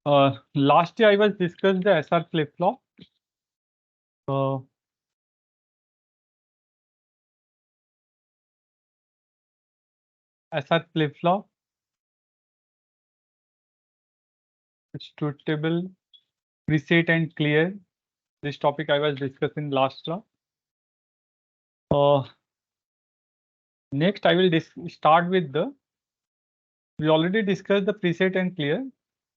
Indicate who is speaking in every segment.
Speaker 1: Last year I was discussed the SR flip-flop. SR flip-flop, truth table, preset and clear. This topic I was discussing last class. Next I will start with the. We already discussed the preset and clear.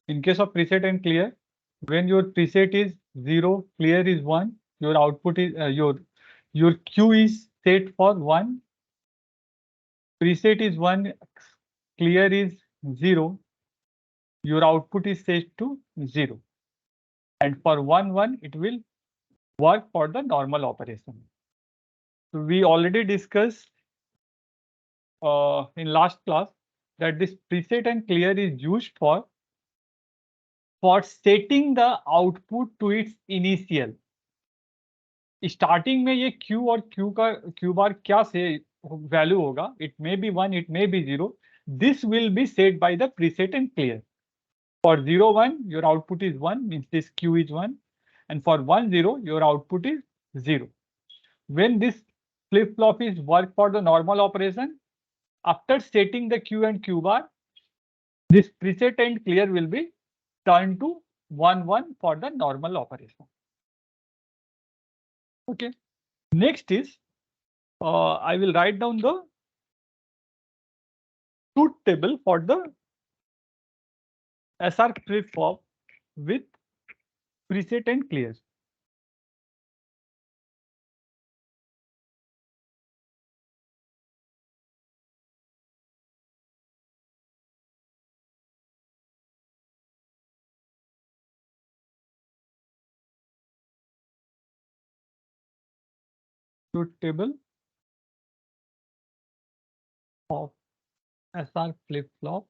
Speaker 1: In case of preset and clear, when your preset is 0, clear is 1, your output is your Q is set for 1, preset is 1, clear is 0, your output is set to 0. And for 1, 1, it will work for the normal operation. So we already discussed in last class that this preset and clear is used for setting the output to its initial. Starting में ये Q और Q bar क्या से value होगा, it may be 1, it may be 0. This will be set by the preset and clear. For 0, 1, your output is 1, means this Q is 1, and for 1, 0, your output is 0. When this flip-flop is work for the normal operation, after setting the Q and Q bar, this preset and clear will be turned to 1, 1 for the normal operation. Okay. Next is, I will write down the truth table for the SR flip-flop with preset and clear. Truth table of SR flip-flop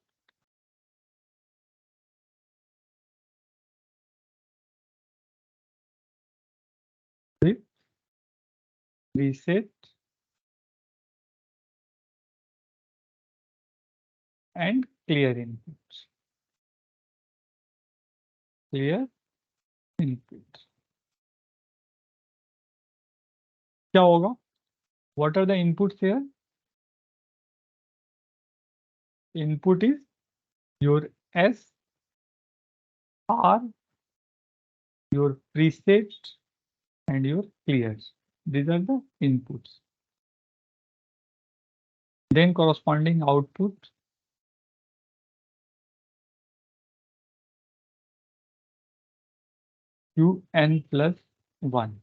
Speaker 1: with preset and clear inputs. Clear inputs. क्या होगा? What are the inputs here? Input is your S, R, your preset, and your clears. These are the inputs. Then corresponding output. Qn plus 1.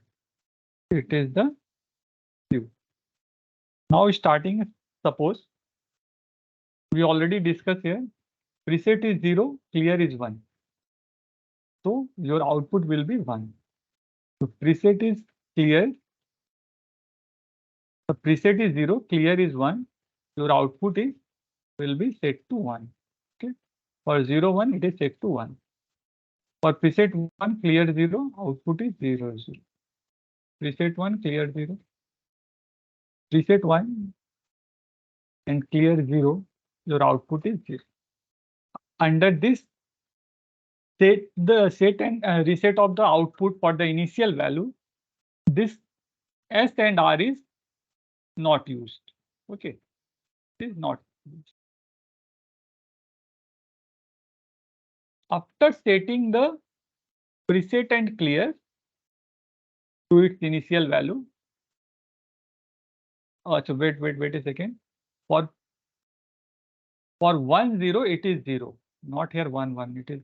Speaker 1: It is the Q. Now starting, suppose we already discussed here, preset is 0, clear is 1. So your output will be 1. So preset is clear. The preset is 0, clear is 1. Your output is will be set to 1. Okay. For 0, 1, it is set to 1. For preset 1, clear 0, output is 0, 0. Preset 1, clear 0. Preset 1 and clear 0, your output is 0. Under this, set and reset of the output for the initial value, this S and R is not used. Okay, it is not used. After setting the preset and clear to its initial value, so wait a second. For 1, 0, it is 0. Not here 1, 1. It is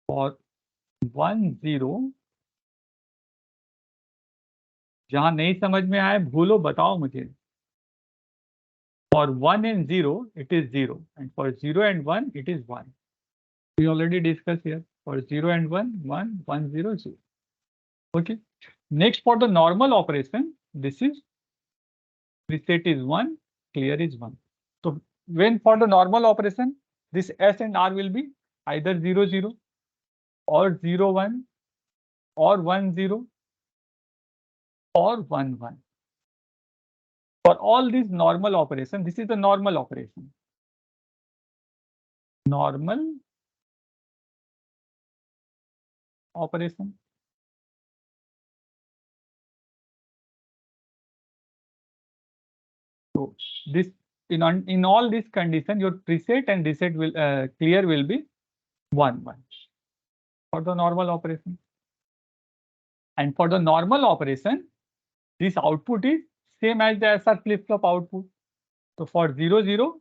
Speaker 1: for 1, 0. जहां नहीं समझ में आए भूलो बताओ मुझे. For 1 and 0, it is 0, and for 0 and 1, it is 1. We already discussed here. For 0 and 1, 1, 1, 0, 0. Okay. Next, for the normal operation, this is preset is 1, clear is 1. So when for the normal operation, this S and R will be either 0, 0 or 0, 1 or 1, 0 or 1, 1. For all these normal operations, this is the normal operation. normal operation. So this in all these conditions, your preset and reset will clear will be 1 1 for the normal operation. And for the normal operation, this output is same as the SR flip-flop output. So for 0 0,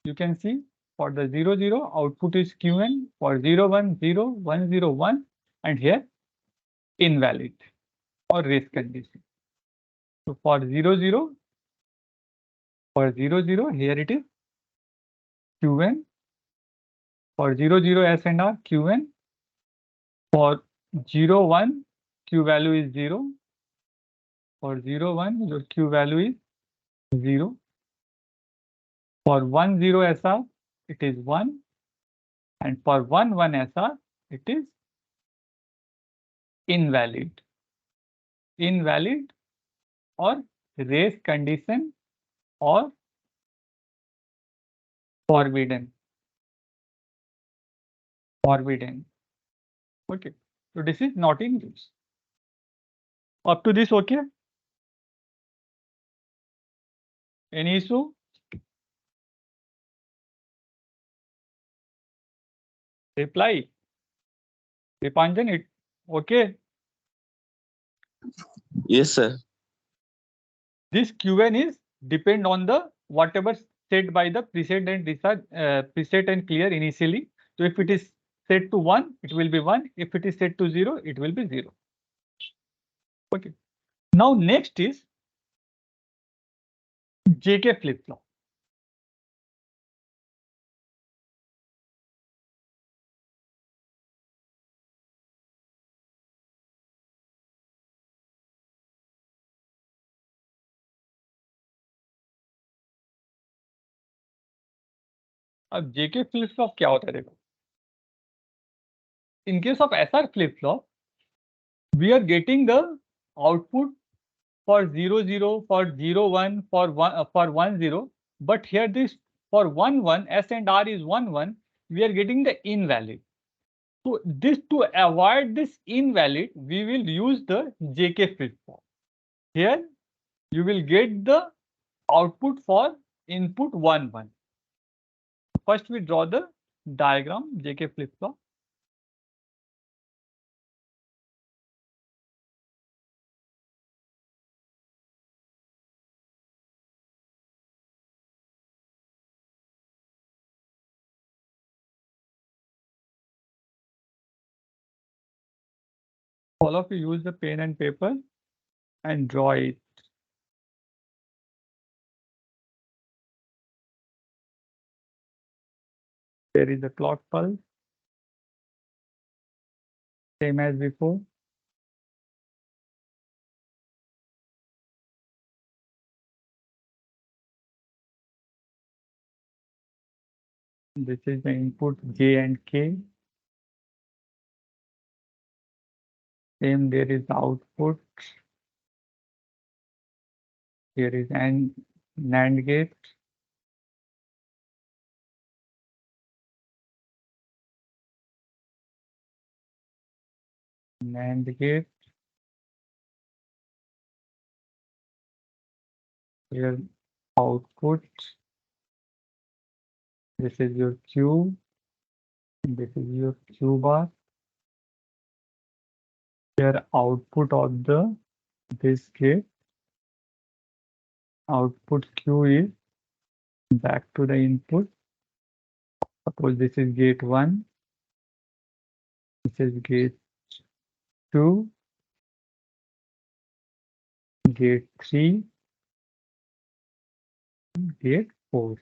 Speaker 1: you can see for the 0 0 output is Qn, for 0 1 0 1 0 1, and here invalid or race condition. So for 0 0, here it is Qn, for 0 0 S and R Qn, for 0 1 Q value is 0, for 0 1 your Q value is 0, for 1 0 SR it is 1, and for 1 1 SR it is invalid. Invalid or race condition or forbidden. Forbidden. Okay. So this is not in use. Up to this, okay? Any issue? Reply. Dipanjan, it okay?
Speaker 2: Yes, sir.
Speaker 1: This Qn is depend on the whatever set by the preset and reset, preset and clear initially. So if it is set to 1, it will be 1. If it is set to 0, it will be 0. Okay. Now next is JK flip-flop. अब JK flip-flop क्या होता है देखो. In case of SR flip-flop, we are getting the output for 0 0, for 0 1, for 1 0, but here this for 1 1 S and R is 1 1, we are getting the invalid. So this to avoid this invalid, we will use the JK flip-flop. Here you will get the output for input 1 1. First we draw the diagram JK flip-flop. All of you use the pen and paper and draw it. There is a clock pulse, same as before. This is the input J and K. Same, there is the output. Here is an NAND gate. NAND gate. Here output. This is your Q. This is your Q bar. Here output of the this gate. Output Q is back to the input. Suppose this is gate 1. This is gate 2. Gate 3. Gate 4.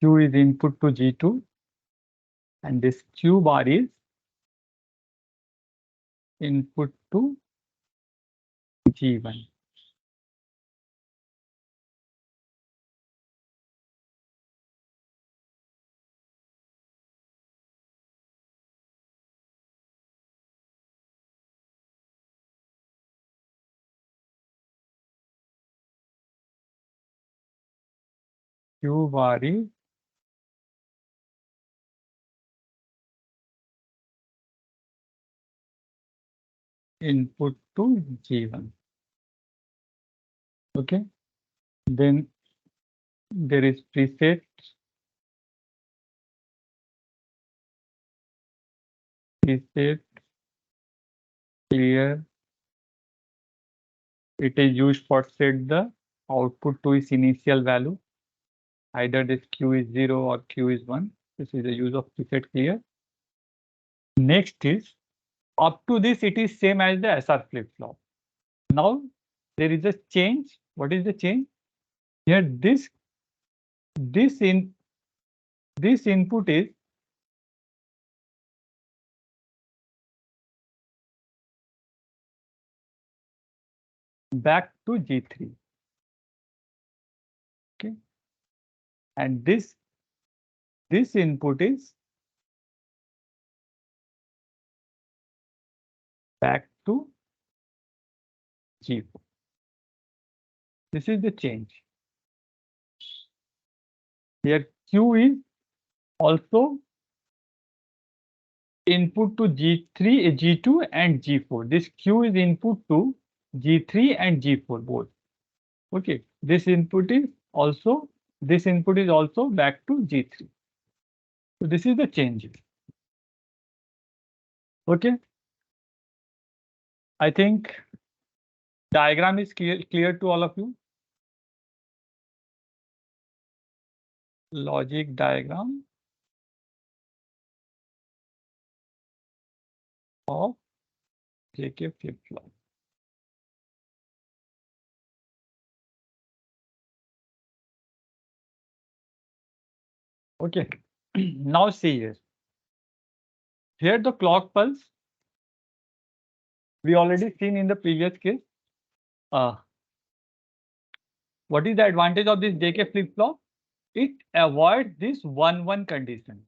Speaker 1: Q is input to G2, and this Q bar is input to G1. Q bar is input to G1. Okay. Then there is preset clear. It is used for set the output to its initial value. Either this Q is 0 or Q is 1. This is the use of preset clear. Next is up to this it is same as the SR flip-flop. Now there is a change. What is the change? Here this input is back to G3. Okay. And this input is back to G4. This is the change. Here Q is also input to G3, G2 and G4. This Q is input to G3 and G4 both. Okay. This input is also back to G3. So this is the change. Okay. I think diagram is clear to all of you. Logic diagram of JK flip-flop. Okay. Now see here. Here the clock pulse we already seen in the previous case. What is the advantage of this JK flip-flop? It avoids this 1-1 condition.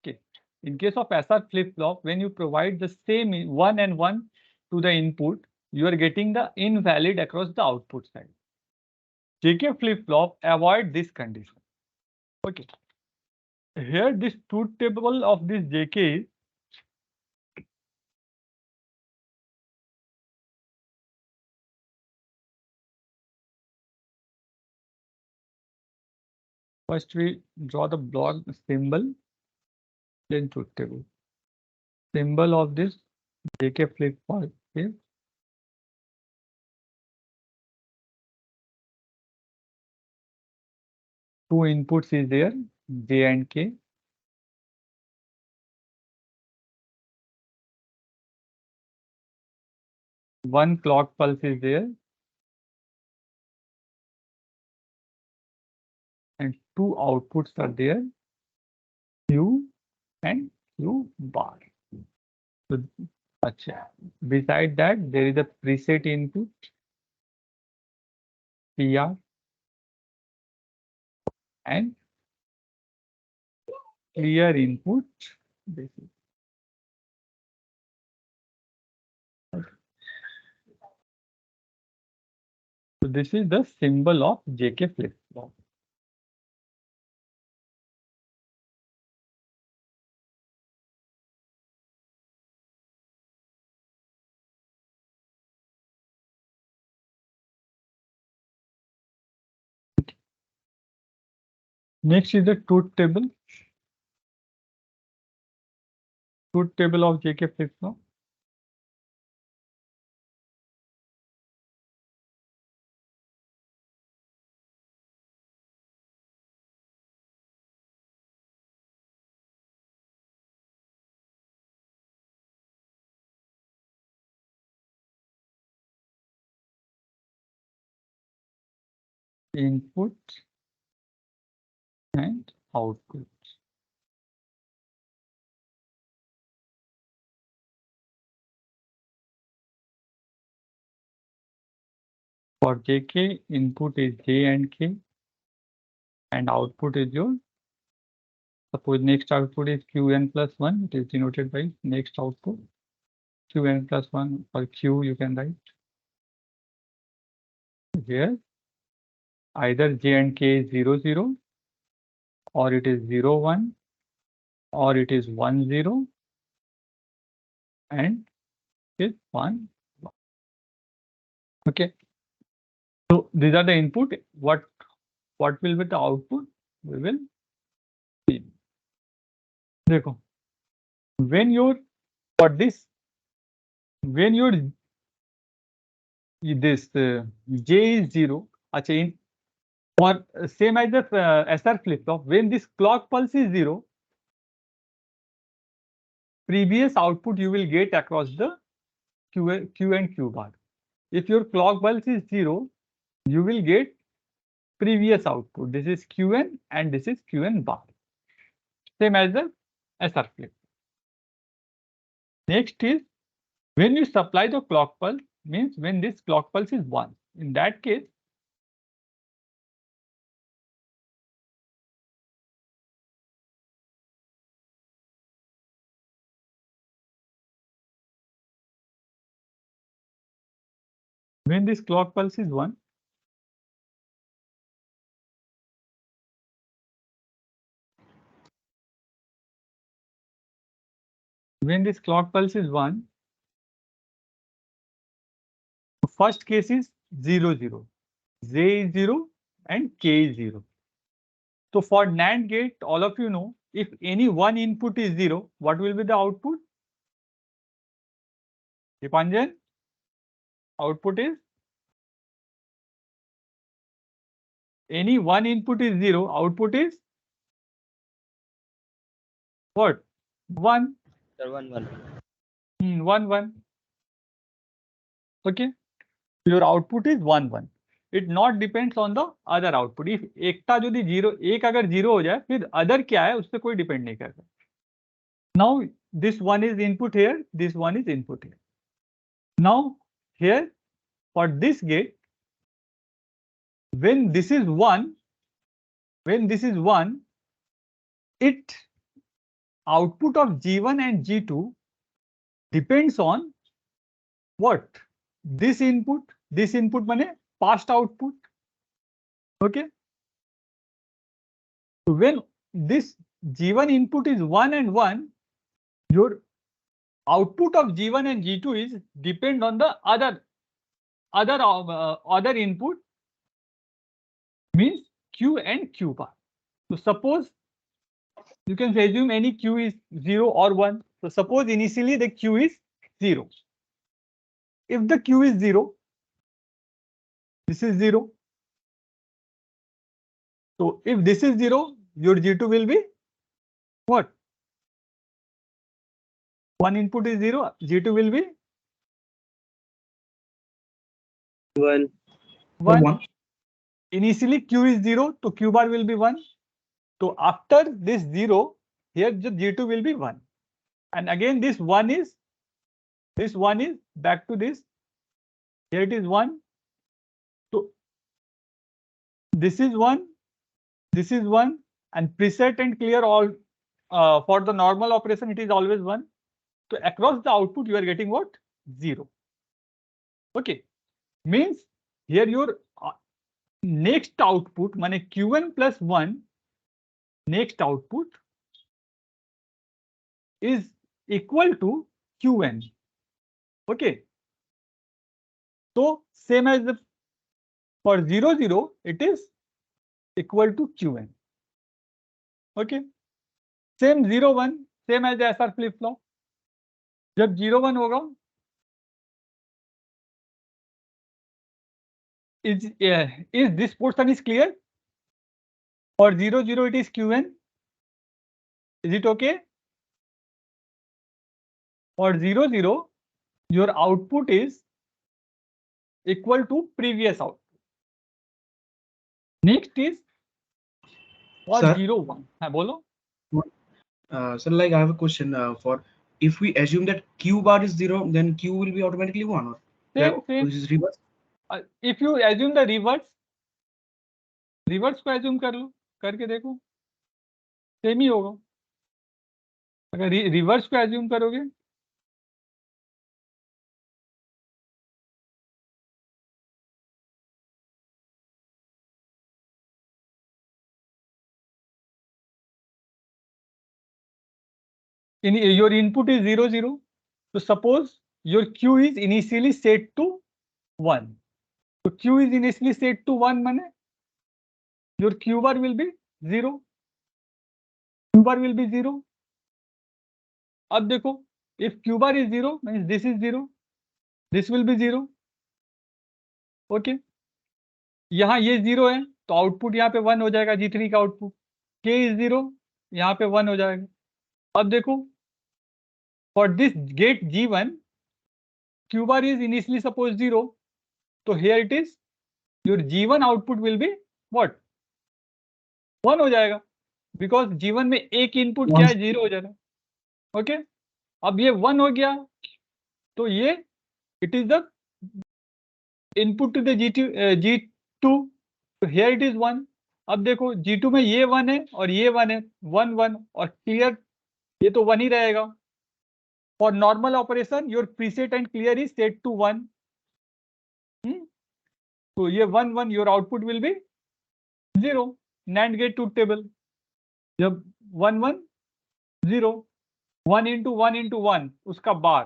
Speaker 1: Okay. In case of SR flip-flop, when you provide the same 1 and 1 to the input, you are getting the invalid across the output side. JK flip-flop avoid this condition. Okay. Here this truth table of this JK is first we draw the block symbol, then truth table. Symbol of this JK flip-flop is two inputs is there, J and K. One clock pulse is there and two outputs are there, Q and Q bar. So, beside that there is a preset input PR and clear input. So this is the symbol of JK flip-flop. Next is the truth table. Truth table of JK flip-flop. Input and output. For JK, input is J and K and output is your, suppose next output is Qn plus 1, it is denoted by next output. Qn plus 1 or Q you can write here. either j and k is 0 0, or it is 0 1, or it is 1 0, and it is 1 1. Okay. So these are the input. What will be the output? We will see. देखो, when your for this, when your this j is 0, अच्छा in for same as the SR flip flop, when this clock pulse is 0, previous output you will get across the Q and Q bar. If your clock pulse is 0, you will get previous output. This is Qn and this is Qn bar. Same as the SR flip. Next is when you supply the clock pulse, means when this clock pulse is 1. In that case, when this clock pulse is 1, when this clock pulse is 1, first case is 0 0, J is 0 and K is 0. So for NAND gate, all of you know, if any one input is 0, what will be the output? Dipanjan, output is any one input is 0, output is what? 1.
Speaker 2: Sir, 1 1.
Speaker 1: 1 1. Okay. Your output is 1 1. It not depends on the other output. If एकटा यदि 0, एक अगर 0 हो जाए, फिर other क्या है उस पर कोई डिपेंड नहीं करता. Now this one is input here, this one is input here. Now here for this gate, when this is 1, it output of G1 and G2 depends on what? This input माने past output. Okay. So when this G1 input is 1 and 1, your output of G1 and G2 is depend on the other input, means Q and Q bar. So suppose you can assume any Q is 0 or 1. So suppose initially the Q is 0. If the Q is 0, this is 0. So if this is 0, your G2 will be what? One input is 0, G2 will be
Speaker 2: 1.
Speaker 1: 1. Initially Q is 0, so Q bar will be 1. So after this 0, here the G2 will be 1. And again this 1 is back to this. Here it is 1. So this is 1, this is 1, and preset and clear all for the normal operation it is always 1. So across the output you are getting what? 0. Okay. Means here your next output, माने Q1 plus 1, next output is equal to Qn. Okay. So same as the for 0 0, it is equal to Qn. Okay. Same 0 1, same as the SR flip flop. जब 0 1 होगा, is this portion is clear? For 0 0 it is Qn. Is it okay? For 0 0, your output is equal to previous output. Next is for
Speaker 3: Sir?
Speaker 1: 0 1. हाँ बोलो.
Speaker 3: Sir, like I have a question for if we assume that Q bar is 0, then Q will be automatically 1 or
Speaker 1: Same.
Speaker 3: this is reverse?
Speaker 1: If you assume the reverse को assume कर लो, करके देखो, same ही होगा. अगर reverse को assume करोगे, your input is 0 0. So suppose your q is initially set to 1. So q is initially set to 1 माने your q bar will be 0. Q bar will be 0. अब देखो if q bar is 0 means this is 0, this will be 0. Okay यहाँ ये 0 है तो output यहाँ पे 1 हो जाएगा G3 का आउटपुट. K is 0 यहाँ पे 1 हो जाएगा. अब देखो for this gate G1 q bar is initially suppose 0, so here it is your G1 output will be what 1 हो जाएगा because G1 में एक इनपुट क्या है 0 हो जाएगा. ओके अब ये 1 हो गया तो ये it is the input to the G2, तो here it is 1. अब देखो G2 में ये 1 है और ये 1 है 1 1 और क्लियर ये तो 1 ही रहेगा. For normal operation your preset and clear is set to 1. तो ये 1 1 your output will be 0. NAND gate truth table जब 1 1 0 1 into 1 into 1 उसका बार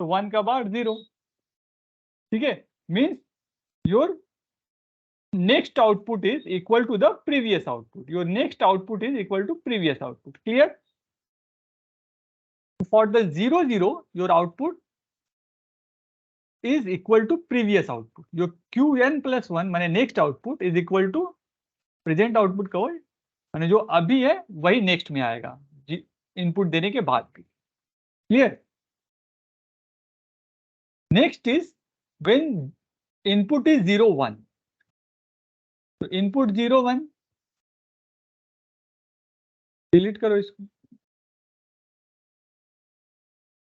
Speaker 1: तो 1 का बार 0. ठीक है means your next output is equal to the previous output. Your next output is equal to previous output. Clear? For the 0 0 your output is equal to previous output. Your qn plus 1 माने next output is equal to present output का वही माने जो अभी है वही next में आएगा इनपुट देने के बाद भी. Clear? Next is when input is 0 1. तो इनपुट 0 1 डिलीट करो इसको.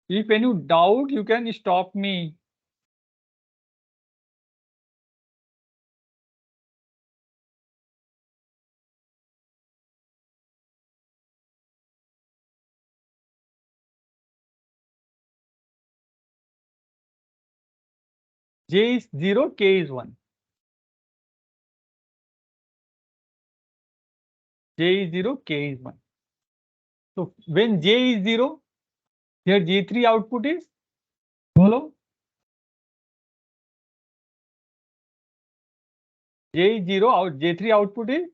Speaker 1: If any doubt you can stop me. J is 0, K is 1. J is 0, K is 1. So when J is 0, here G3 output is बोलो J is 0 out J3 output is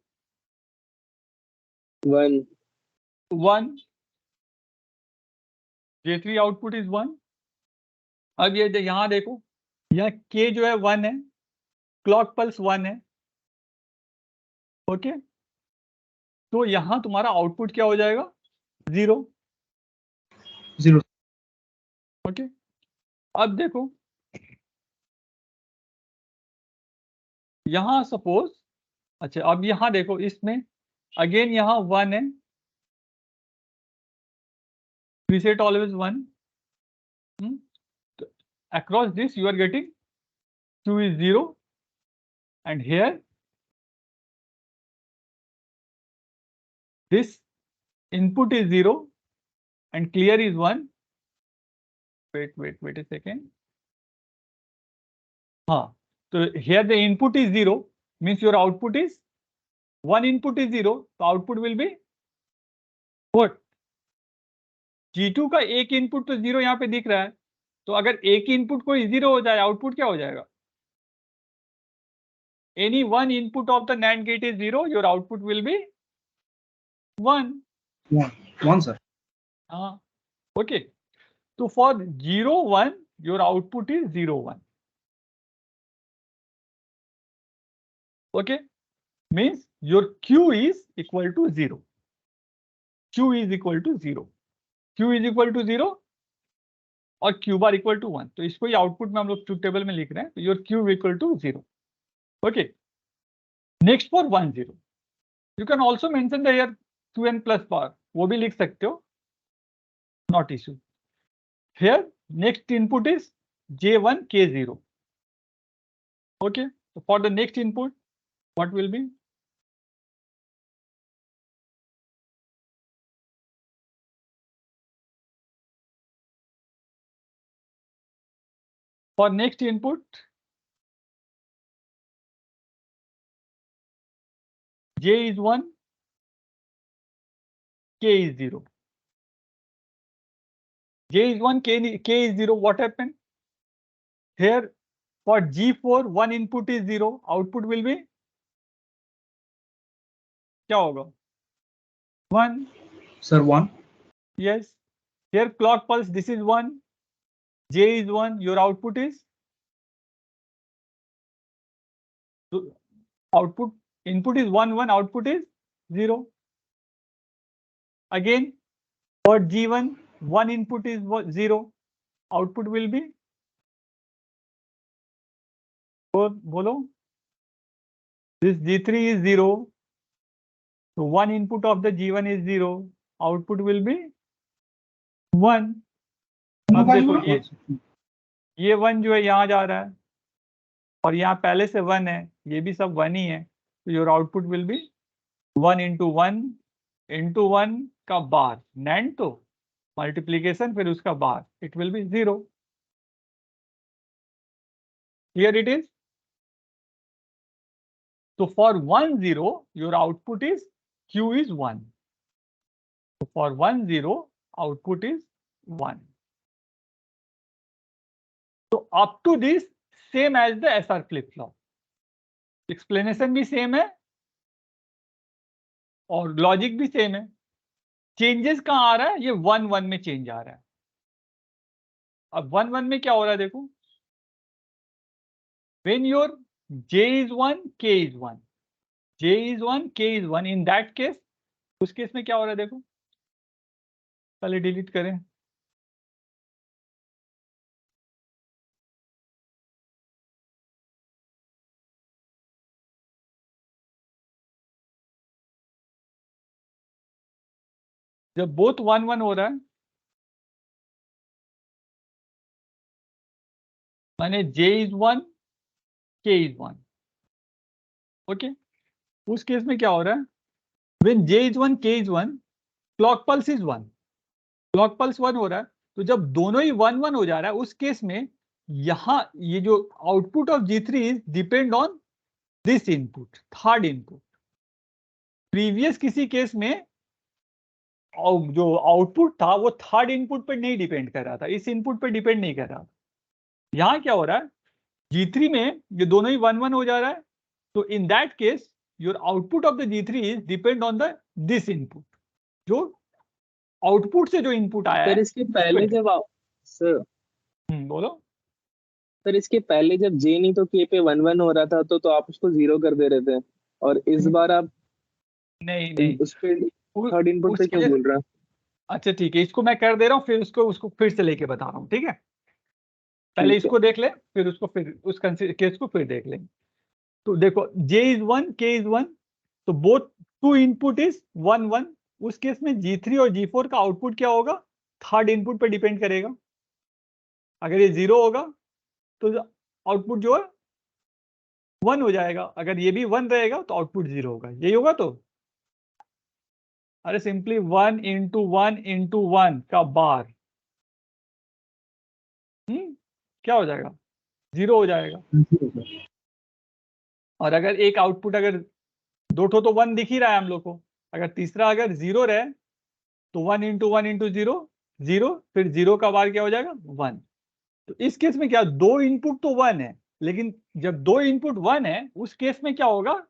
Speaker 2: 1.
Speaker 1: 1. J3 output is 1. अब ये यहाँ देखो यह K जो है 1 है clock pulse 1 है. ओके तो यहाँ तुम्हारा आउटपुट क्या हो जाएगा 0
Speaker 3: 0.
Speaker 1: ओके अब देखो यहाँ सपोज अच्छा अब यहाँ देखो इसमें अगेन यहाँ 1 है preset always 1. Across this you are getting q is 0 and here this input is 0 and clear is 1. Wait a second. हाँ तो here the input is 0 means your output is one input is 0 तो output will be what G2 का एक input तो 0 यहाँ पे दिख रहा है तो अगर एक इनपुट कोई 0 हो जाए आउटपुट क्या हो जाएगा any one input of the NAND gate is 0 your output will be 1.
Speaker 3: 1 sir.
Speaker 1: हाँ okay so for 0 1 your output is 0 1. Okay means your q is equal to 0. q is equal to 0. q is equal to 0 और q bar equal to 1. तो इसको ही output में हम लोग truth table में लिख रहे हैं तो your q equal to 0. Okay next for 1 0 you can also mention the here qn plus bar वो भी लिख सकते हो not issue. Here next input is j1 k0. Okay so for the next input what will be for next input j is 1 k is 0. J is 1, K is 0. What happened? Here for G4, one input is 0. Output will be क्या होगा? 1.
Speaker 3: Sir, 1.
Speaker 1: Yes. Here clock pulse, this is 1. J is 1. Your output is output input is 1 1. Output is 0. Again for G1, one input is 0. Output will be bolo. This G3 is 0. So one input of the G1 is 0. Output will be 1. अब देखो ये 1 जो है यहाँ जा रहा है और यहाँ पहले से 1 है, ये भी सब 1 ही है, तो your output will B 1 into 1 into 1 का बार, नैंड तो मल्टीप्लीकेशन फिर उसका bar, it will be 0. Here it is. So for 1 0 your output is Q is 1. So for 1 0 output is 1. So up to this same as the SR flip flop. Explanation भी same है और logic भी same है. Changes कहाँ आ रहा है? ये 1 1 में चेंज आ रहा है. अब 1 1 में क्या हो रहा है देखो. When your J is 1, K is 1. J is 1, K is 1. In that case, उस केस में क्या हो रहा है देखो. पहले डिलीट करें. जब बोथ 1 1 हो रहा है माने J is 1, K is 1. Okay. उस केस में क्या हो रहा है? When J is 1, K is 1, clock pulse is 1. Clock pulse 1 हो रहा है, तो जब दोनों ही 1 1 हो जा रहा है उस केस में यहां ये जो output of G3 is depend on this input, third input. Previous किसी केस में जो आउटपुट था वो थर्ड इनपुट पर नहीं डिपेंड कर रहा था, इस इनपुट पर डिपेंड नहीं कर रहा था. यहां क्या हो रहा है? G3 में ये दोनों ही 1 1 हो जा रहा है, तो in that case your output of the G3 is depend on the this input. जो आउटपुट से जो इनपुट आया
Speaker 2: सर
Speaker 1: है
Speaker 2: इसके पहले जब सर
Speaker 1: बोलो.
Speaker 2: सर इसके पहले जब जे नहीं तो के पे 1 1 हो रहा था तो आप उसको 0 कर दे रहे थे, और इस बार आप
Speaker 1: नहीं
Speaker 2: उस पे थर्ड इनपुट पे क्यों बोल रहे हैं?
Speaker 1: अच्छा ठीक है, इसको मैं कर दे रहा हूँ, फिर उसको फिर से लेके बता रहा हूँ. ठीक है, पहले
Speaker 2: ठीक है.
Speaker 1: इसको देख ले, फिर उसको फिर उस केस को फिर देख लेंगे. तो देखो J is 1, K is 1, तो बोथ टू इनपुट इज 1 1. उस केस में G3 और G4 का आउटपुट क्या होगा? थर्ड इनपुट पे डिपेंड करेगा. अगर ये 0 होगा तो आउटपुट जो है 1 हो जाएगा, अगर ये भी 1 रहेगा तो आउटपुट 0 होगा. यही होगा. तो अरे सिंपली 1 into 1 into 1 का बार क्या हो जाएगा? 0 हो जाएगा. और अगर एक आउटपुट, अगर दो ठो तो 1 दिख ही रहा है हम लोग को, अगर तीसरा अगर 0 रहे तो 1 into 1 into 0 0, फिर 0 का बार क्या हो जाएगा? 1. तो इस केस में क्या, दो इनपुट तो 1 है, लेकिन जब दो इनपुट 1 है उस केस में क्या होगा?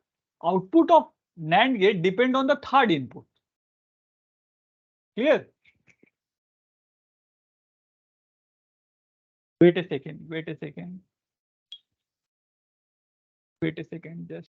Speaker 1: Output of NAND gate depend on the third input. Clear? wait a second just.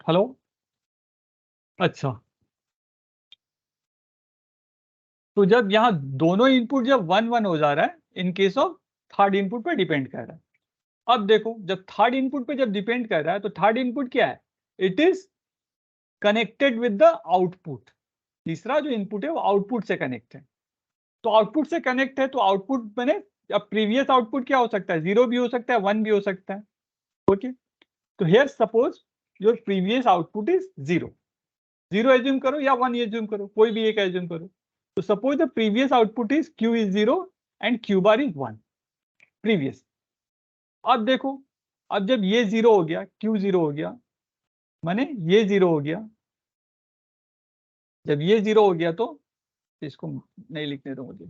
Speaker 1: Hello. अच्छा, तो जब यहाँ दोनों इनपुट जब 1 1 हो जा रहा है, in case of third input पे डिपेंड कर रहा है. अब देखो, जब थर्ड इनपुट पे जब डिपेंड कर रहा है तो थर्ड इनपुट क्या है? It is connected with the output. तीसरा जो इनपुट है वो आउटपुट से कनेक्ट है. तो आउटपुट से कनेक्ट है, तो आउटपुट मैंने अब प्रीवियस आउटपुट क्या हो सकता है, 0 भी हो सकता है, 1 भी हो सकता है। ओके, तो here suppose your previous output is 0 assume करो या 1 एज्यूम करो, कोई भी एक एज्यूम करो। तो suppose the previous output is Q is 0 and Q bar is 1 previous. अब देखो, अब जब ये 0 हो गया, Q 0 हो गया, माने ये 0 हो गया, जब ये 0 हो गया तो इसको नहीं लिखने दो मुझे,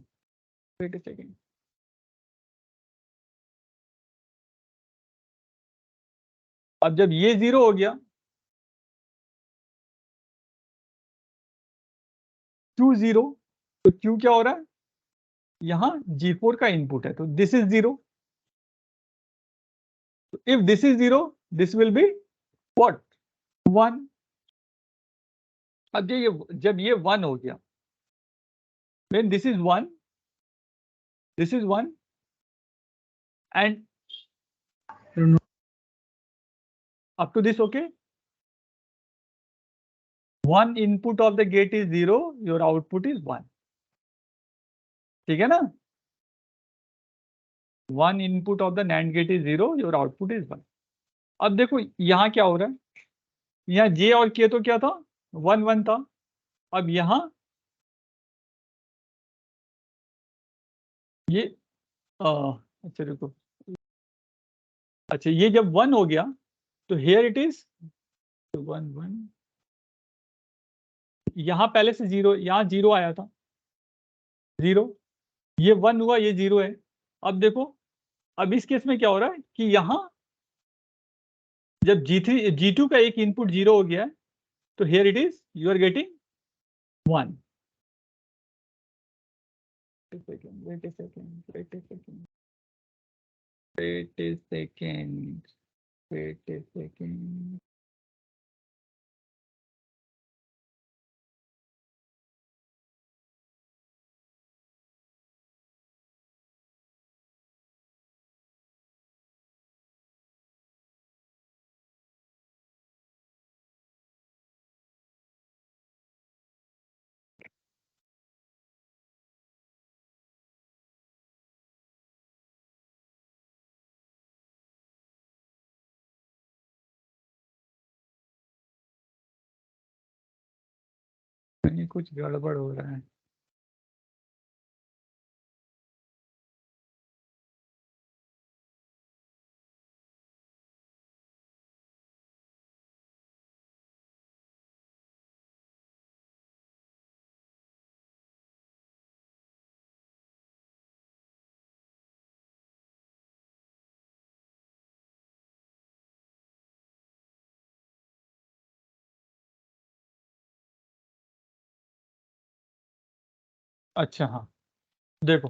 Speaker 1: वेट अ सेकेंड। अब जब ये 0 हो गया, Q 0, तो Q क्या हो रहा है, यहां G4 का इनपुट है, तो this is 0। If this is 0, this will be what, 1। अब ये जब ये 1 हो गया, when this is 1, this is 1 and up to this, okay, one input of the gate is 0, your output is 1, ठीक है ना। one input of the NAND gate is 0, your output is 1। अब देखो यहां क्या हो रहा है, यहाँ J और K तो क्या था, 1 1 था। अब यहां ये अच्छा रुको, अच्छा ये जब 1 हो गया तो here it is 1 1, यहां पहले से 0, यहाँ 0 आया था 0, ये 1 हुआ, ये 0 है। अब देखो, अब इस केस में क्या हो रहा है कि यहां जब G3 G2 का एक इनपुट 0 हो गया है, तो here it is you are getting 1। wait a second, wait a second, wait a second, wait a second। कहीं कुछ गड़बड़ हो रहा है। अच्छा हाँ, देखो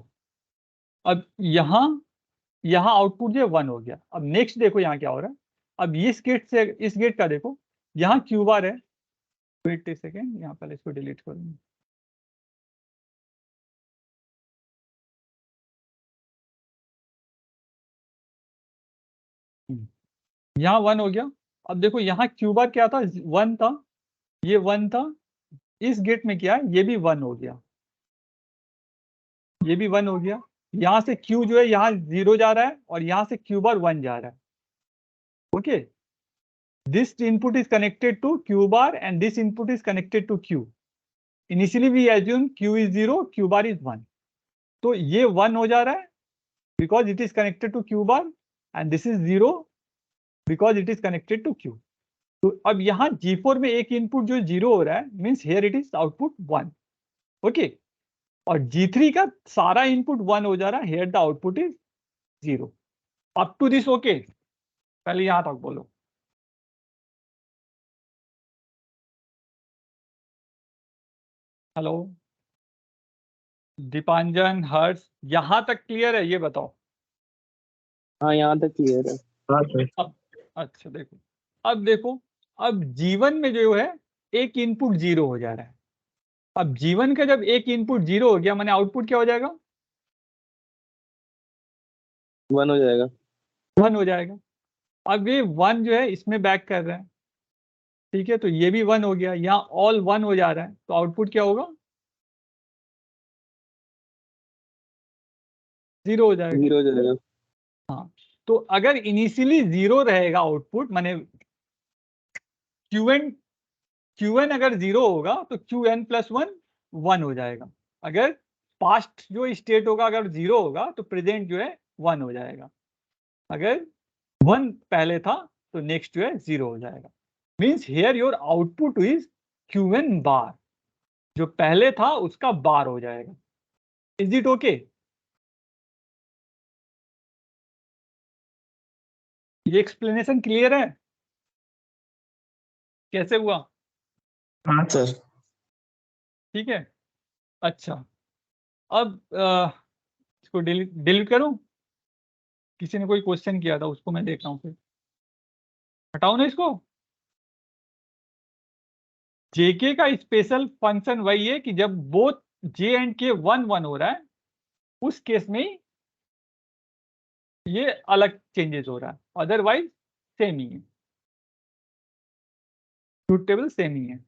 Speaker 1: अब यहाँ आउटपुट जो 1 हो गया। अब नेक्स्ट देखो यहाँ क्या हो रहा है, अब इस गेट से इस गेट का देखो, यहाँ क्यू बार है, वेट ए सेकेंड, यहाँ पहले इसको डिलीट करूंगा। यहाँ 1 हो गया। अब देखो यहाँ क्यू बार क्या था, 1 था, ये 1 था, इस गेट में क्या है, ये भी 1 हो गया, ये भी 1 हो गया। यहाँ से Q जो है यहाँ 0 जा रहा है और यहाँ से Q बार 1 जा रहा है। Okay, this input is connected to Q bar and this input is connected to Q। Initially we assume Q is 0, Q bar is 1, तो ये 1 हो जा रहा है because it is connected to Q bar and this is 0 because it is connected to Q। तो अब यहाँ G4 में एक इनपुट जो 0 हो रहा है, means here it is output 1। Okay, और G3 का सारा इनपुट 1 हो जा रहा है, here the output is 0। Up to this okay, पहले यहां तक बोलो। हेलो दीपांजन, हर्ष, यहां तक क्लियर है, ये बताओ।
Speaker 2: हाँ यहाँ तक क्लियर है।
Speaker 1: अब अच्छा देखो, अब देखो, अब जीवन में जो है एक इनपुट 0 हो जा रहा है। अब जीवन का जब एक इनपुट 0 हो गया, माने आउटपुट क्या हो जाएगा,
Speaker 2: 1 हो जाएगा।
Speaker 1: 1 हो जाएगा। अब ये 1 जो है इसमें बैक कर रहा है, ठीक है, तो ये भी 1 हो गया, यहाँ ऑल 1 हो जा रहा है, तो आउटपुट क्या होगा, 0 हो जाएगा।
Speaker 2: 0 हो जाएगा।
Speaker 1: हाँ, तो अगर इनिशियली 0 रहेगा आउटपुट, माने क्यूएन अगर 0 होगा तो क्यूएन प्लस 1 1 हो जाएगा। अगर पास्ट जो स्टेट होगा अगर 0 होगा तो प्रेजेंट जो है 1 हो जाएगा। अगर 1 पहले था तो नेक्स्ट जो है 0 हो जाएगा। Means here your output is QN bar, जो पहले था उसका बार हो जाएगा। Is it okay? ये एक्सप्लेनेशन क्लियर है? कैसे हुआ?
Speaker 2: हाँ सर।
Speaker 1: ठीक है। अच्छा, अब इसको डिलीट डिलीट करूं? किसी ने कोई क्वेश्चन किया था उसको मैं देख रहा हूँ, फिर हटाओ ना इसको। जेके का स्पेशल फंक्शन वही है कि जब बोथ जे एंड के 1 1 हो रहा है, उस केस में ही ये अलग चेंजेस हो रहा है, अदरवाइज सेम ही है, ट्रूथ टेबल सेम ही है।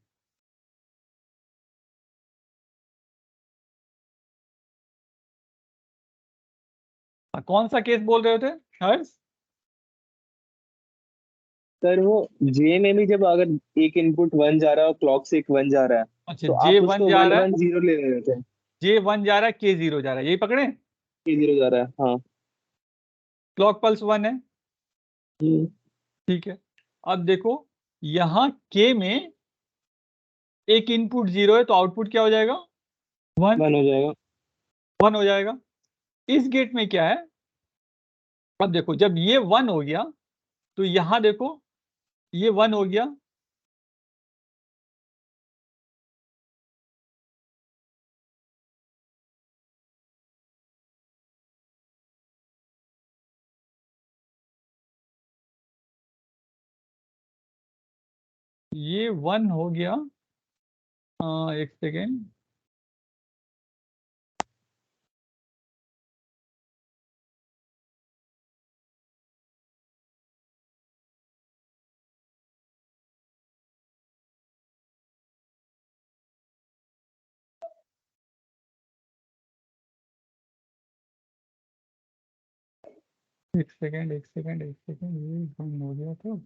Speaker 1: कौन सा केस बोल रहे थे हर्ष?
Speaker 2: सर वो जे में भी जब अगर एक इनपुट 1 जा रहा है और क्लॉक से एक 1 जा रहा है,
Speaker 1: अच्छा,
Speaker 2: तो
Speaker 1: जे
Speaker 2: आप
Speaker 1: 1
Speaker 2: उसको
Speaker 1: जा
Speaker 2: 1
Speaker 1: रहा है,
Speaker 2: 1 0 ले रहे थे।
Speaker 1: जे 1 जा रहा है, के 0 जा रहा है, यही पकड़े?
Speaker 2: के 0 जा रहा है, हाँ।
Speaker 1: क्लॉक पल्स 1 है,
Speaker 2: हम्म,
Speaker 1: ठीक है। अब देखो, यहाँ के में एक इनपुट 0 है तो आउटपुट क्या हो जाएगा? 1
Speaker 2: 1 हो जाएगा।
Speaker 1: 1 हो जाएगा। इस गेट में क्या है? अब देखो, जब ये 1 हो गया तो यहां देखो, ये 1 हो गया, ये 1 हो गया। एक सेकेंड, एक सेकेंड, एक सेकेंड, एक सेकेंड, ये 1 हो गया तो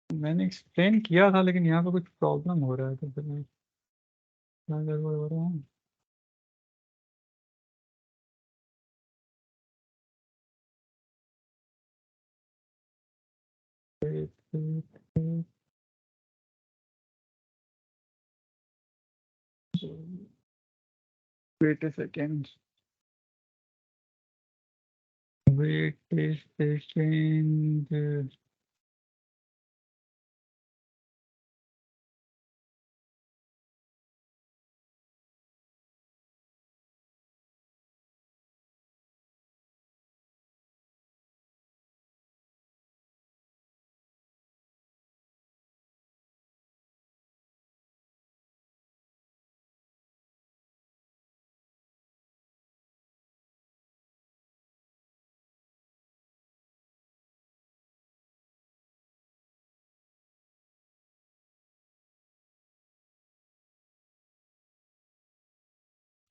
Speaker 1: मैंने एक्सप्लेन किया था, लेकिन यहाँ पे कुछ प्रॉब्लम हो रहा है, तो फिर मैं क्या गड़बड़ हो रहा है? वेट ए सेकेंड, वेट ए सेकेंड।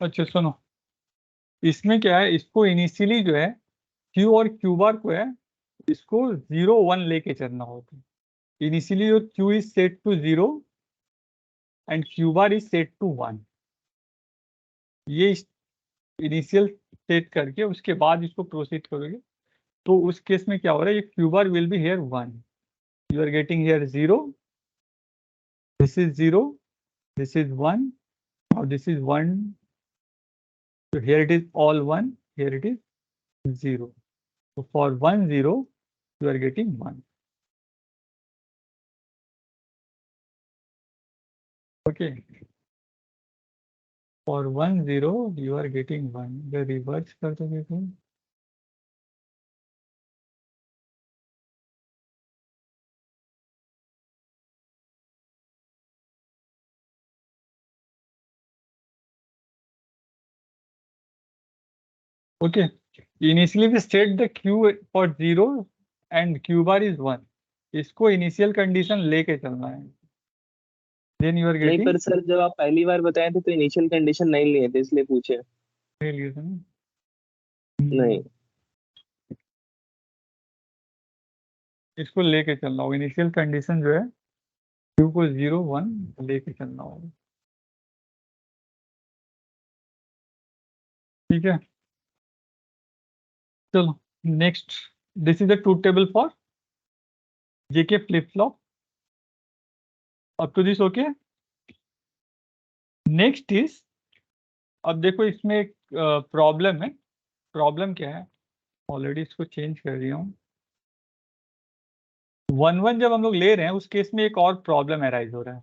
Speaker 1: अच्छा सुनो, इसमें क्या है, इसको इनिशियली जो है क्यू और क्यू बार को है, इसको 0 1 लेके चलना होता है। Initially your Q is set to 0 and Q bar is set to 1। ये इनिशियल सेट करके उसके बाद इसको प्रोसीड करोगे तो उस केस में क्या हो रहा है, ये Q bar will be here 1, you are getting here 0, this is 0, this is 1, और this is 1, so here it is all 1, here it is 0. So for 1 0 you are getting 1. Okay, for 1 0 you are getting 1. The reverse कर दोगे तो okay, initially we set the q for 0 and q bar is 1. इसको initial condition लेके चलना है, then you are
Speaker 2: नहीं
Speaker 1: getting
Speaker 2: पर sir जब आप पहली बार बताए थे तो इनिशियल कंडीशन नहीं लिए थे इसलिए पूछे। नहीं।
Speaker 1: इसको लेके चलना होगा, इनिशियल कंडीशन जो है q को 0 1 लेके चलना होगा। ठीक है, चलो next, this is the truth table for JK flip flop up to this. Okay, next is, अब देखो इसमें एक प्रॉब्लम है। प्रॉब्लम क्या है, ऑलरेडी इसको चेंज कर दिया हूँ। 1 1 जब हम लोग ले रहे हैं उस केस में एक और प्रॉब्लम अराइज हो रहा है।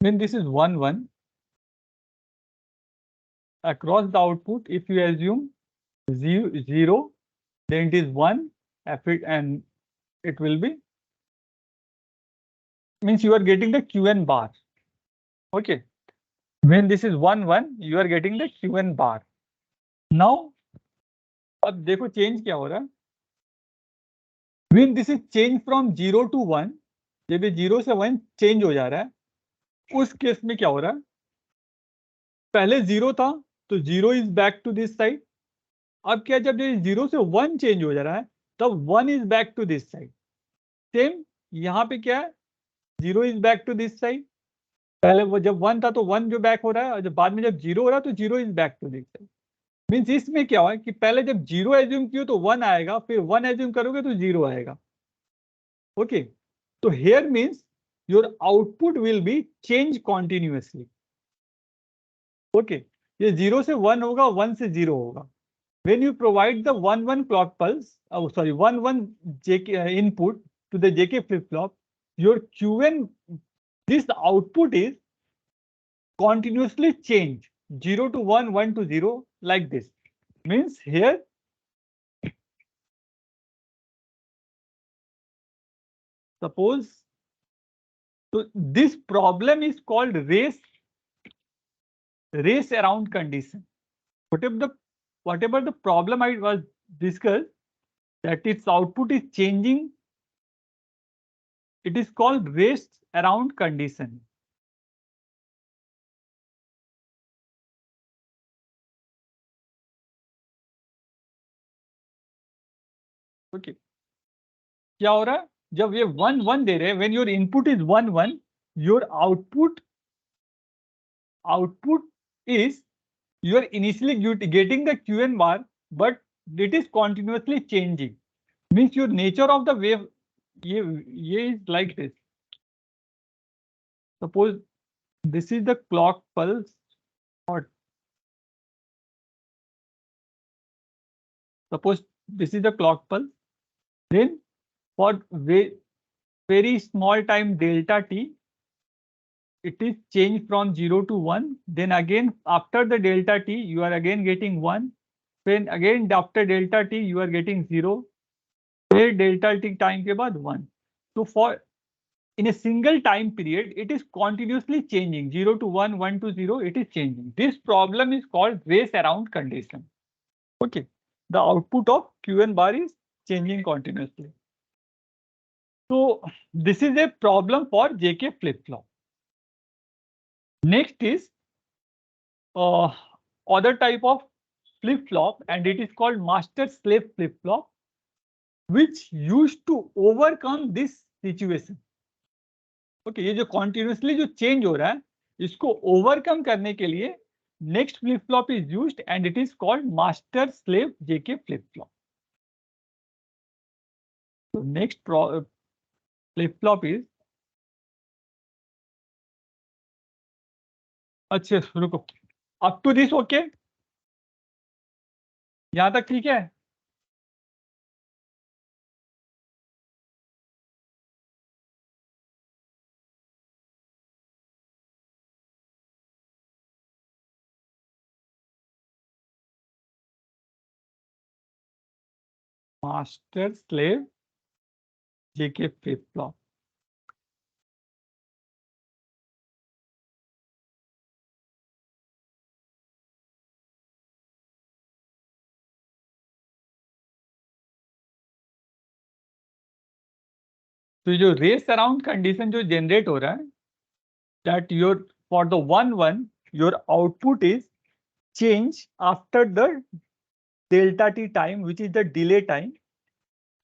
Speaker 1: When this is 1 1 across the output, if you assume 0 then it is 1 and it will be, means you are getting the qn bar. Okay, when this is 1 1 you are getting the qn bar. Now अब देखो change क्या हो रहा है, when this is change from 0 to 1, जब ये 0 से 1 change हो जा रहा है उस केस में क्या हो रहा है, पहले 0 था तो 0 is back to this side. अब क्या, जब ये 0 से 1 चेंज हो जा रहा है तब 1 is back to this side. Same यहाँ पे क्या है, 0 is back to this side. पहले वो जब 1 था तो 1 जो बैक हो रहा है, और जब बाद में जब 0 हो रहा है तो 0 is back to this side. Means इसमें क्या हुआ कि पहले जब 0 एज्यूम किया तो 1 आएगा, फिर 1 एज्यूम करोगे तो 0 आएगा। ओके, तो here means your output will be change continuously. Okay, ये 0 से 1 होगा, 1 से 0 होगा। When you provide the 1 1 clock pulse, 1 1 JK input to the JK flip flop, your QN, this output is continuously change 0 to 1 1 to 0 like this. Means here suppose, so this problem is called race around condition. Whatever the problem I was discussed, that its output is changing, it is called race around condition. Okay, क्या हो रहा है, जब ये 1 1 दे रहे हैं, when your input is 1 1, your output is, you are initially getting the qn bar, but it is continuously changing. Means your nature of the wave, ये is like this. Suppose this is the clock pulse, or suppose this is the clock pulse, then for very small time delta t, it is changed from 0 to 1, then again after the delta t you are again getting 1, then again after delta t you are getting 0, फिर delta t time के बाद 1. So for in a single time period, it is continuously changing 0 to 1, 1 to 0, it is changing. This problem is called race around condition. Okay, the output of Qn bar is changing continuously. So this is a problem for JK flip-flop. Next is other type of flip-flop, and it is called master-slave flip-flop, which used to overcome this situation. Okay, ये जो continuously जो change हो रहा है, इसको overcome करने के लिए next flip-flop is used, and it is called master-slave JK flip-flop. So next flip-flop is, अच्छा रुको, up to this okay? यहाँ तक ठीक है? मास्टर स्लेव जेके फ्लिप फ्लॉप. तो जो रेस अराउंड कंडीशन जो जनरेट हो रहा है, that your for the 1-1 your output is change after the delta t time which is the delay time.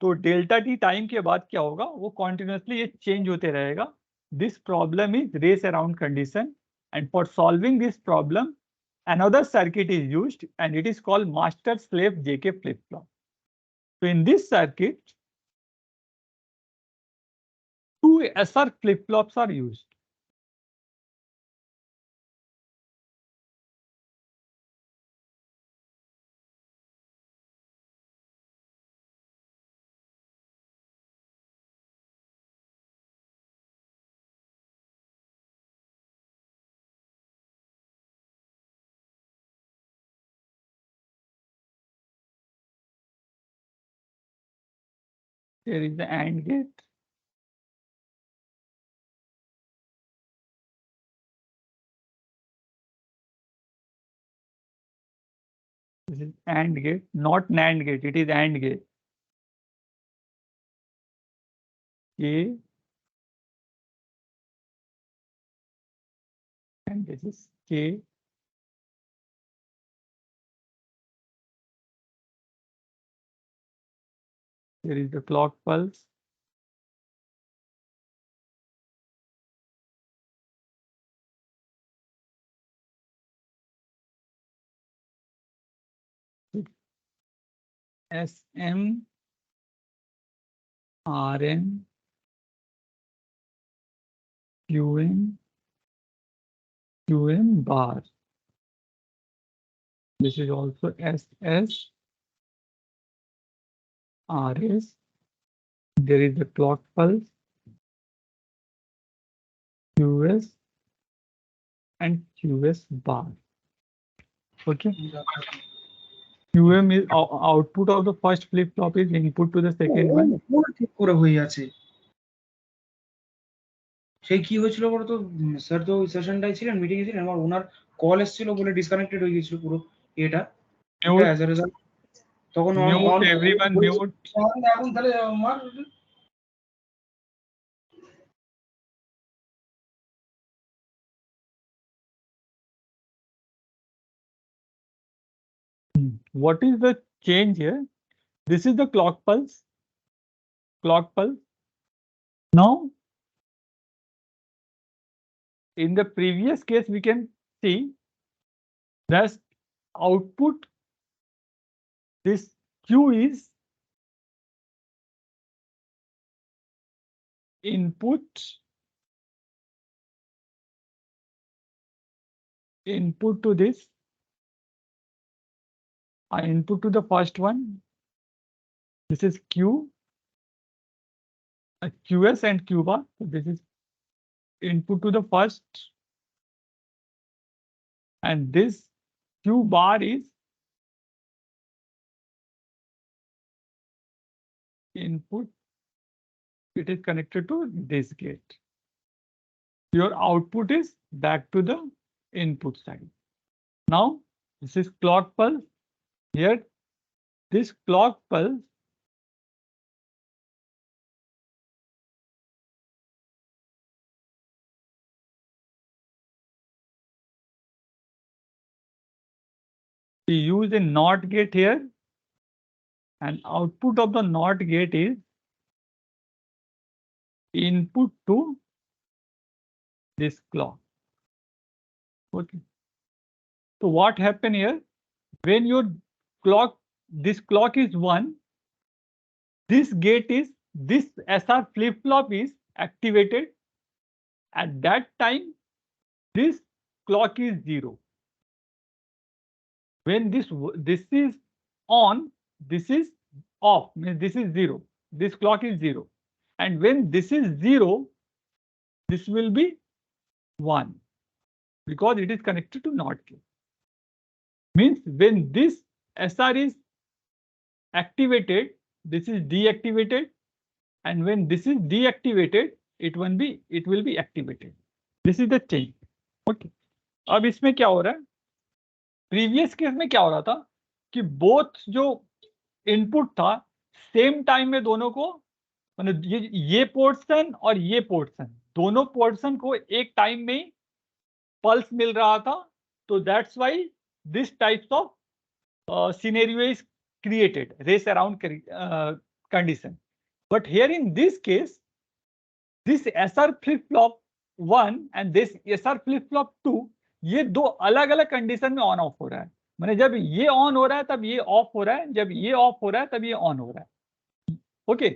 Speaker 1: तो डेल्टा टी टाइम के बाद क्या होगा, वो कॉन्टिन्यूसली ये चेंज होते रहेगा. This problem is race around condition, and for solving this problem another circuit is used, and it is called master slave JK flip flop. So in this circuit, two SR flip flops are used. There is the AND gate. This is AND gate, not NAND gate. It is AND gate. A and this is K. There is the clock pulse. SM, RM, QM bar. This is also SS, RS. There is the clock pulse, QS, and QS bar. Okay. QM is output of the first flip flop is input to the second one.
Speaker 3: ঠিক করে হয়ে আছে। সেই কি হয়েছিল বলতো sir, তো ওই সেশনটাই ছিলেন, মিটিং এ ছিলেন, আমার ওনার কল এসেছিল বলে ডিসকানেক্টেড হয়ে গিয়েছিল পুরো এটা অ্যাজ এ রেজাল্ট। তখন অন
Speaker 1: Everyone mute.
Speaker 3: এখন তাহলে আমার
Speaker 1: What is the change here? This is the clock pulse. Clock pulse. Now, in the previous case, we can see that output, this Q is input to this, input to the first one. This is Q, QS and Q bar. So this is input to the first, and this Q bar is input. It is connected to this gate. your output is back to the input side. Now this is clock pulse. Here this clock pulse we use a NOT gate here, and output of the NOT gate is input to this clock. Okay. So what happened here? When your clock, this clock is 1, this gate is, this SR flip-flop is activated. At that time, this clock is 0. When this is on, this is off, means this is 0. This clock is 0. And when this is 0, this will be 1 because it is connected to NOT gate. Means when this SR is activated, this is deactivated, and when this is deactivated, it will be activated. This is the change. Okay. अब इसमें क्या हो रहा है? Previous case में क्या हो रहा था कि बोथ जो इनपुट था सेम टाइम में दोनों को, मतलब ये पोर्शन और ये पोर्शन, दोनों पोर्शन को एक टाइम में ही पल्स मिल रहा था. तो that's why this types of scenario is created, race around condition. But here in this case, this SR flip-flop 1 and this SR flip-flop 2, ये दो अलग अलग कंडीशन में ऑन ऑफ हो रहा है. मैंने जब ये ऑन हो रहा है तब ये ऑफ हो रहा है, जब ये ऑफ हो रहा है तब ये ऑन हो रहा है. ओके.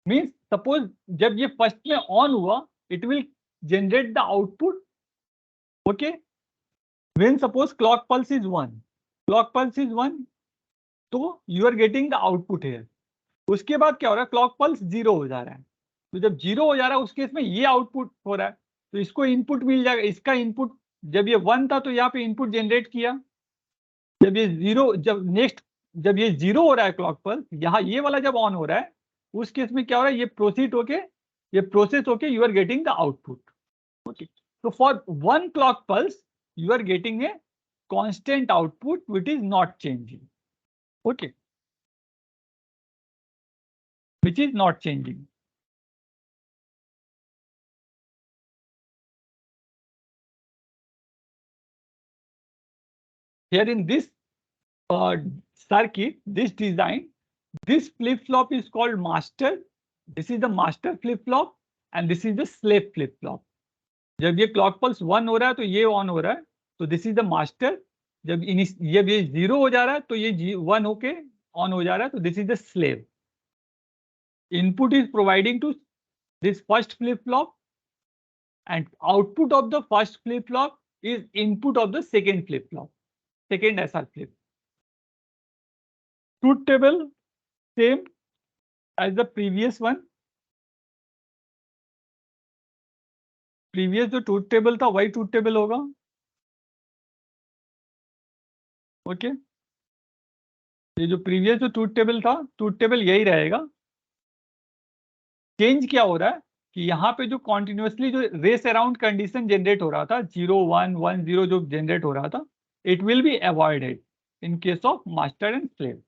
Speaker 1: मीन्स सपोज जब ये फर्स्ट में ऑन हुआ, it will generate the output. Okay. When suppose clock pulse is 1, clock pulse is 1, तो you are getting the output here. उसके बाद क्या हो रहा है? क्लॉक पल्स 0 हो जा रहा है. तो जब 0 हो जा रहा है उस केस में ये आउटपुट हो रहा है, तो इसको इनपुट मिल जाएगा. इसका इनपुट जब ये 1 था तो यहाँ पे इनपुट जनरेट किया. जब ये 0, जब ये 0 हो रहा है क्लॉक पल्स, यहाँ ये वाला जब ऑन हो रहा है, उस केस में क्या हो रहा है? ये प्रोसेस होके you are getting the output. Okay. तो for 1 clock pulse you are getting a constant output which is not changing. Okay, which is not changing. Here in this circuit, this design, this flip-flop is called master. This is the master flip-flop and this is the slave flip-flop. जब ये clock pulse 1 हो रहा है तो ये on हो रहा है, तो this is the master. जब ये 0 हो जा रहा है तो ये 1 होके on हो जा रहा है, तो this is the slave. Input is providing to this first flip-flop and output of the first flip-flop is input of the second flip-flop, second SR flip. Truth table same as the previous one. Previous जो truth table था वही truth table होगा. Okay. ये जो previous जो truth table था, truth table यही रहेगा. चेंज क्या हो रहा है कि यहाँ पे जो कॉन्टिन्यूसली जो रेस अराउंड कंडीशन जनरेट हो रहा था, 0 1 1 0 जो जनरेट हो रहा था, it will be avoided in case of master and slave.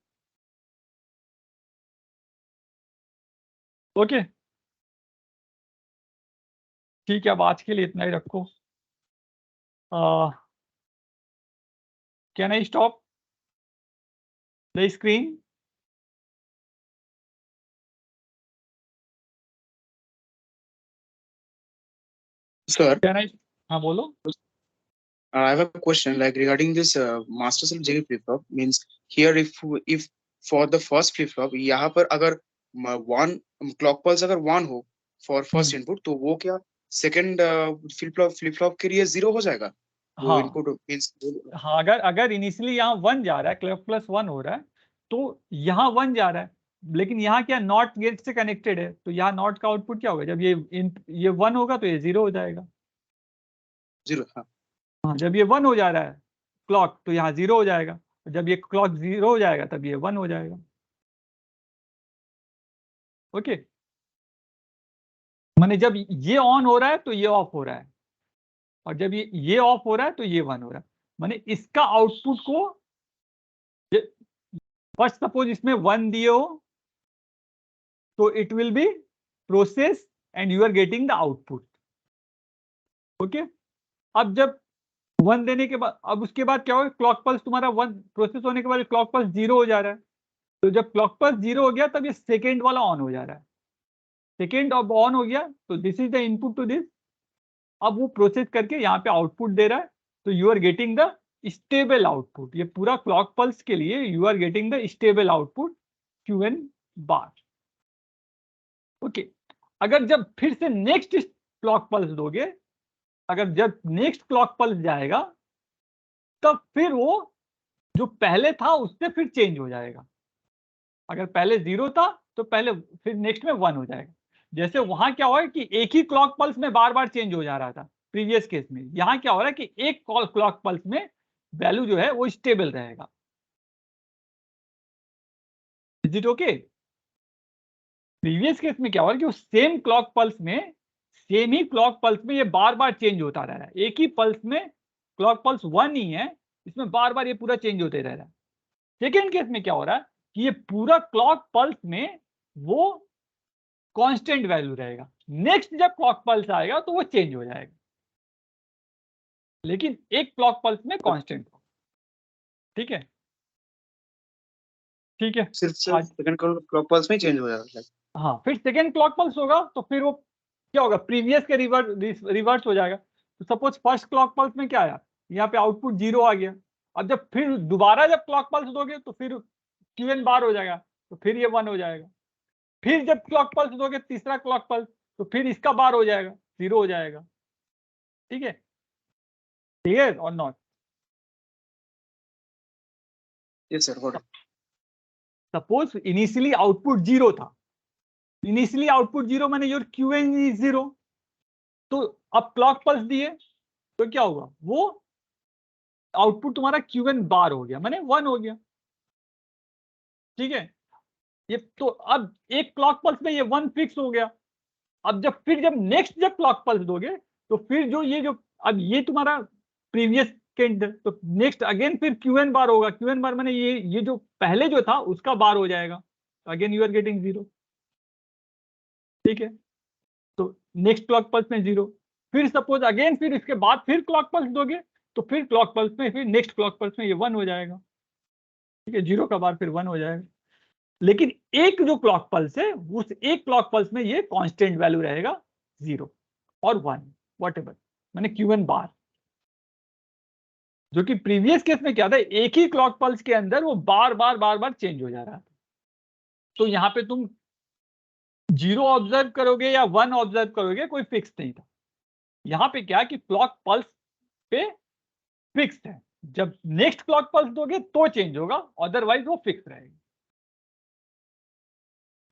Speaker 1: Okay. ठीक है, अब आज के लिए इतना ही रखो. Can I stop the screen?
Speaker 4: Sir,
Speaker 1: can I? हाँ बोलो.
Speaker 4: I have a question like regarding this master slave JK flip flop. Means here if for the first flip flop यहाँ पर अगर one clock pulse अगर 1 हो for first input, तो वो क्या second flip flop के लिए 0 हो जाएगा? वो
Speaker 1: हाँ.
Speaker 4: input means
Speaker 1: हाँ, अगर इनिशियली यहाँ 1 जा रहा है, क्लॉक प्लस 1 हो रहा है, तो यहाँ 1 जा रहा है, लेकिन यहाँ क्या नॉट गेट से कनेक्टेड है, तो यहाँ नॉट का आउटपुट क्या होगा? जब ये 1 होगा तो ये 0 हो जाएगा.
Speaker 4: 0. हाँ.
Speaker 1: हाँ, जब ये 1 हो जा रहा है क्लॉक, तो यहाँ 0 हो जाएगा. जब ये क्लॉक 0 हो जाएगा तब ये 1 हो जाएगा. ओके. माने जब ये ऑन हो रहा है तो ये ऑफ हो रहा है, और जब ये ऑफ हो रहा है तो ये 1 हो रहा है। माने इसका आउटपुट को फर्स्ट सपोज इसमें 1 दिए हो तो it will be process and you are getting the output. Okay, अब जब 1 देने के बाद, अब उसके बाद क्या होगा, क्लॉक पल्स तुम्हारा 1 प्रोसेस होने के बाद क्लॉक पल्स 0 हो जा रहा है। तो जब क्लॉक पल्स 0 हो गया तब ये सेकेंड वाला ऑन हो जा रहा है। सेकेंड अब ऑन हो गया तो this is the input to this. अब वो प्रोसेस करके यहाँ पे आउटपुट दे रहा है, तो you are getting the stable output. ये पूरा क्लॉक पल्स के लिए you are getting the stable output Qn bar. ओके, अगर जब फिर से नेक्स्ट क्लॉक पल्स दोगे, अगर जब नेक्स्ट क्लॉक पल्स जाएगा तब फिर वो जो पहले था उससे फिर चेंज हो जाएगा। अगर पहले 0 था तो पहले फिर नेक्स्ट में 1 हो जाएगा। जैसे वहां क्या हुआ कि एक ही क्लॉक पल्स में बार बार चेंज हो जा रहा था प्रीवियस केस में, यहां क्या हो रहा है कि एक क्लॉक पल्स में वैल्यू जो है वो स्टेबल रहेगा। Is it okay? Previous case में क्या हो रहा है कि सेम क्लॉक पल्स में, सेम ही क्लॉक पल्स में ये बार बार चेंज होता रह रहा है। एक ही पल्स में क्लॉक पल्स 1 ही है, इसमें बार बार ये पूरा चेंज होते रह रहा है। सेकेंड केस में क्या हो रहा है कि ये पूरा क्लॉक पल्स में वो कांस्टेंट वैल्यू रहेगा। नेक्स्ट जब क्लॉक पल्स आएगा तो वो चेंज हो जाएगा, लेकिन एक क्लॉक पल्स में कांस्टेंट हो। ठीक है, ठीक है।
Speaker 4: सिर्फ सेकंड क्लॉक पल्स में चेंज हो जाता है।
Speaker 1: हाँ, फिर सेकेंड क्लॉक पल्स होगा तो फिर वो क्या होगा, प्रीवियस के रिवर्स हो जाएगा। तो सपोज फर्स्ट क्लॉक पल्स में क्या आया, यहाँ पे आउटपुट 0 आ गया। अब जब फिर दोबारा जब क्लॉक पल्स दोगे तो फिर Qn बार हो जाएगा, तो फिर ये 1 हो जाएगा। फिर जब क्लॉक पल्स दोगे तीसरा क्लॉक पल्स, तो फिर इसका बार हो जाएगा, 0 हो जाएगा। ठीक है, क्लियर और not?
Speaker 4: Yes sir, got it.
Speaker 1: Suppose initially output 0 था, इनिशियली आउटपुट 0 माने योर Qn इज 0। तो अब क्लॉक पल्स दिए तो क्या होगा, वो आउटपुट तुम्हारा Qn बार हो गया, माने 1 हो गया। ठीक है, ये तो अब एक क्लॉक पल्स में ये 1 फिक्स हो गया। अब जब नेक्स्ट जब क्लॉक पल्स दोगे तो फिर जो ये जो अब ये तुम्हारा प्रीवियस के तो नेक्स्ट अगेन फिर Qn बार होगा। Qn बार माने ये जो पहले जो था उसका बार हो जाएगा, अगेन यू आर गेटिंग 0। ठीक है, तो नेक्स्ट क्लॉक पल्स में 0। फिर सपोज अगेन फिर इसके बाद फिर क्लॉक पल्स दोगे तो फिर क्लॉक पल्स में फिर नेक्स्ट क्लॉक पल्स में ये 1 हो जाएगा। ठीक है, 0 का बार फिर 1 हो जाएगा। लेकिन एक जो क्लॉक पल्स है उस एक क्लॉक पल्स में ये कांस्टेंट वैल्यू रहेगा 0 और 1 व्हाटएवर, माने Qn बार। जो कि प्रीवियस केस में क्या था, एक ही क्लॉक पल्स के अंदर वो बार बार चेंज हो जा रहा था। तो यहां पे तुम 0 ऑब्जर्व करोगे या 1 ऑब्जर्व करोगे कोई फिक्स नहीं था। यहां पे क्या कि क्लॉक पल्स पे फिक्स है, जब नेक्स्ट क्लॉक पल्स दोगे तो चेंज होगा, अदरवाइज वो फिक्स रहेगा।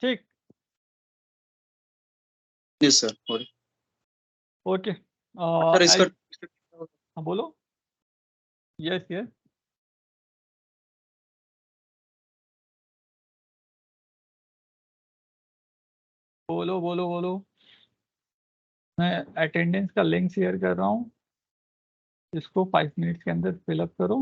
Speaker 1: ठीक,
Speaker 4: yes sir, got it.
Speaker 1: Okay.
Speaker 4: Sir इसका
Speaker 1: बोलो। यस यस, बोलो बोलो बोलो। मैं अटेंडेंस का लिंक शेयर कर रहा हूँ, इसको 5 मिनट्स के अंदर फिलअप करो।